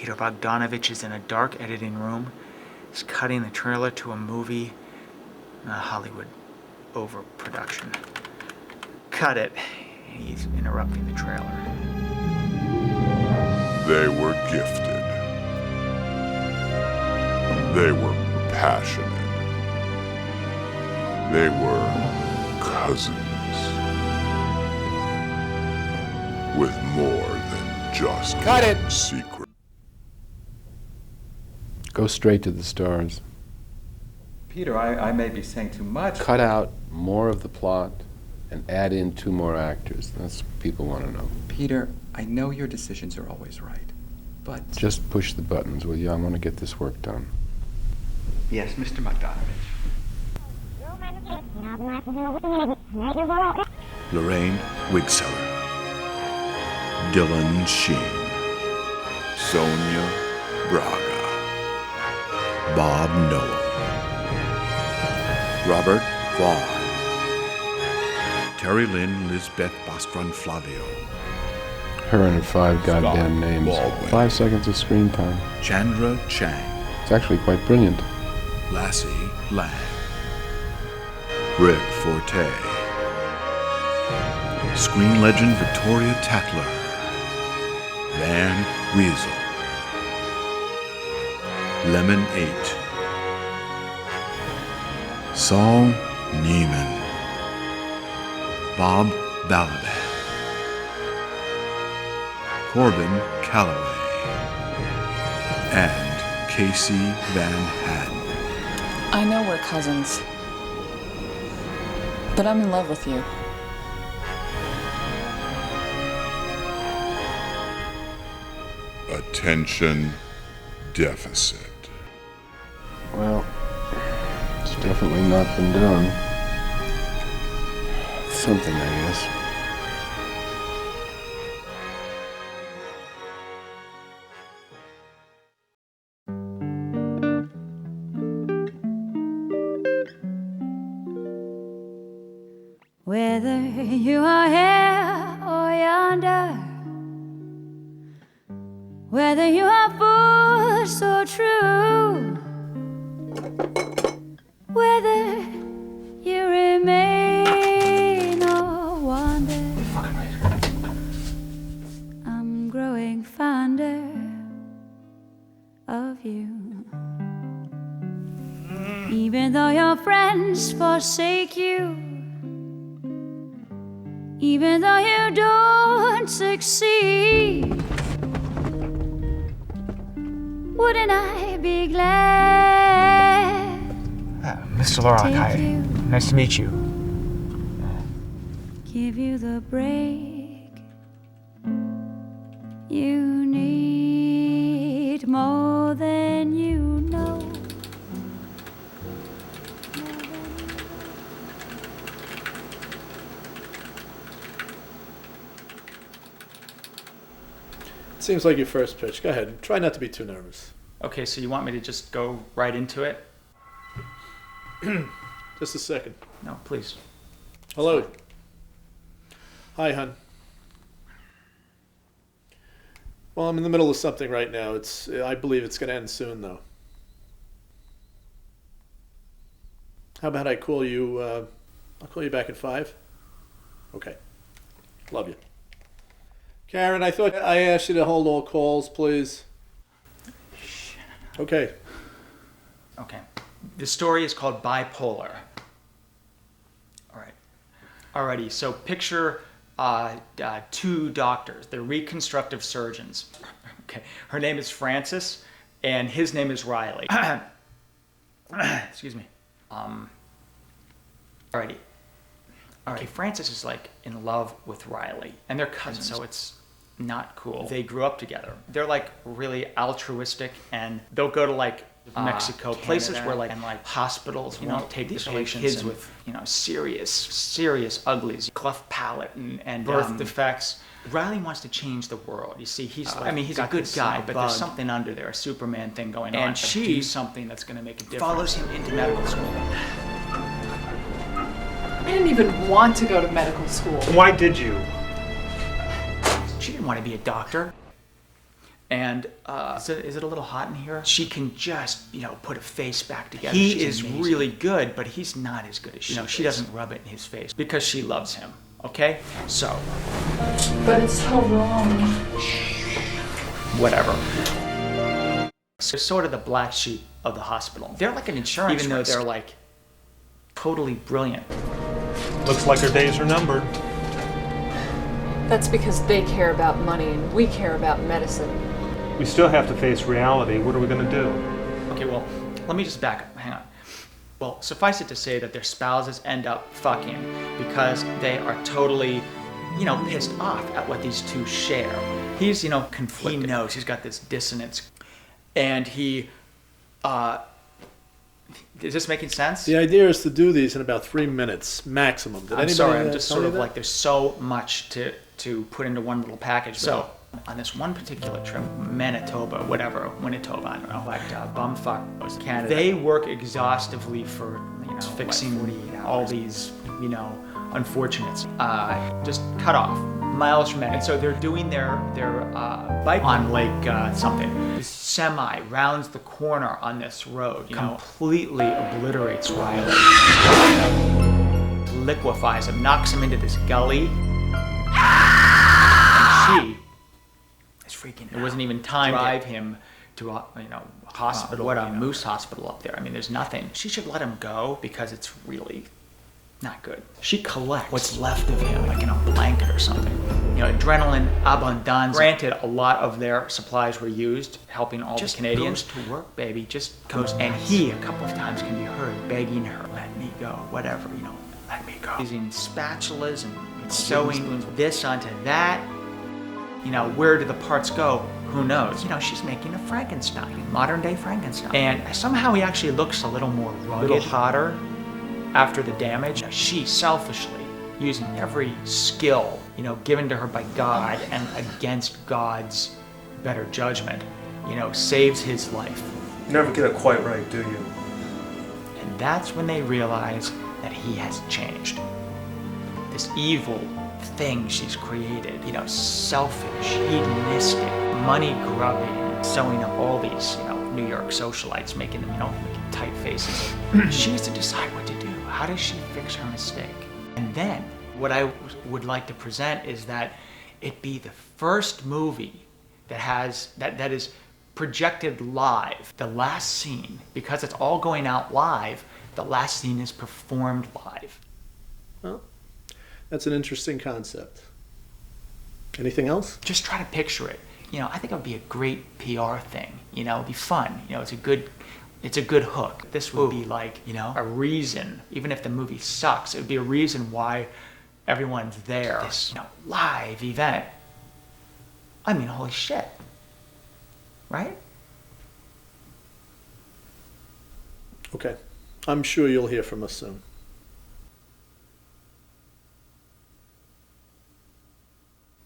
Peter Bogdanovich is in a dark editing room. He's cutting the trailer to a movie. A Hollywood overproduction. Cut it. He's interrupting the trailer. They were gifted. They were passionate. They were cousins. With more than just Cut it! one secret. Go straight to the stars. Peter, I may be saying too much. Cut out more of the plot and add in 2 more actors. That's what people want to know. Peter, I know your decisions are always right, but... Just push the buttons, will you? I want to get this work done. Yes, Mr. Bogdanovich. Lorraine Wigseller, Dylan Sheen, Sonia Braga, Bob Noel, Robert Vaughn, Terry Lynn Lisbeth Bostron Flavio, Her and her 5 goddamn names. Baldwin. 5 seconds of screen time. Chandra Chang, It's actually quite brilliant. Lassie Lang, Rick Forte, screen legend Victoria Tackler, Van Weasel, Lemon 8, Saul Neiman, Bob Balaban, Corbin Calloway, and Casey Van Hatten. I know we're cousins, but I'm in love with you. Attention deficit. Well, it's definitely not been done. Something, I guess. Whether you are here or yonder, whether you are foolish or true, whether you remain or wander, I'm growing fonder of you. Even though your friends forsake you, even though you don't succeed, wouldn't I be glad? Mr. Lorok, Take hi. you. Nice to meet you. Give you the break you need more than you know. Seems like your first pitch. Go ahead. Try not to be too nervous. Okay, so you want me to just go right into it? Just a second. No, please. Hello. Hi, hon. Well, I'm in the middle of something right now. I believe it's going to end soon, though. How about I call you? I'll call you back at 5. Okay. Love you. Karen, I thought I asked you to hold all calls, please. Okay. Okay. The story is called Bipolar. All right. Alrighty, so picture 2 doctors. They're reconstructive surgeons. Okay. Her name is Frances, and his name is Riley. Excuse me. Alrighty. Okay, Frances is like in love with Riley, and they're cousins, so it's not cool. They grew up together. They're like really altruistic, and they'll go to like Mexico, places where like and like hospitals won't take these kids with serious uglies, cleft palate and birth defects. Riley wants to change the world. You see, he's he's a good guy, but there's something under there, a Superman thing going on. And she do something that's going to make a difference. Follows him into medical school. I didn't even want to go to medical school. Why did you? She didn't want to be a doctor. And is it a little hot in here? She can just, put a face back together. He is really good, but he's not as good as she is. She doesn't rub it in his face because she loves him, okay? So. But it's so wrong. Whatever. So sort of the black sheep of the hospital. They're like an insurance even though they're like totally brilliant. Looks like our days are numbered. That's because they care about money and we care about medicine. We still have to face reality. What are we going to do? Okay, well, let me just back up. Hang on. Well, suffice it to say that their spouses end up fucking because they are totally, pissed off at what these two share. He's, conflicted. He knows he's got this dissonance. And he, is this making sense? The idea is to do these in about 3 minutes maximum. I'm sorry, I'm just sort of like, there's so much to put into one little package. So, on this one particular trip, Winnetoba, I don't know, but bumfuck was Canada. They work exhaustively for, fixing all these, unfortunates. Just cut off miles from it. And so they're doing their bike on Lake something. This semi rounds the corner on this road, completely obliterates Riley, liquefies him, knocks him into this gully. And she is freaking out. There wasn't even time to drive him to a hospital. Moose Hospital up there. I mean, there's nothing. She should let him go because it's really not good. She collects what's left of him, like in a blanket or something. Adrenaline abundance. Granted, a lot of their supplies were used, helping all the Canadians. Just goes to work, baby. Just goes. And he, a couple of times, can be heard begging her, "Let me go, whatever, let me go." Using spatulas and sewing this onto that. Where do the parts go? Who knows? She's making a Frankenstein, modern day Frankenstein. And somehow he actually looks a little more rugged, a little hotter. After the damage, she selfishly, using every skill, given to her by God and against God's better judgment, saves his life. You never get it quite right, do you? And that's when they realize that he has changed. This evil thing she's created, selfish, hedonistic, money-grubbing, sewing up all these, New York socialites, making them, making tight faces. She has to decide what to do. How does she fix her mistake? And then, what I would like to present is that it be the first movie that is projected live. The last scene, because it's all going out live, the last scene is performed live. Well, that's an interesting concept. Anything else? Just try to picture it. I think it would be a great PR thing. It'd be fun. It's a good hook. This would be like, a reason, even if the movie sucks, it would be a reason why everyone's there. This, live event. I mean, holy shit. Right? Okay. I'm sure you'll hear from us soon.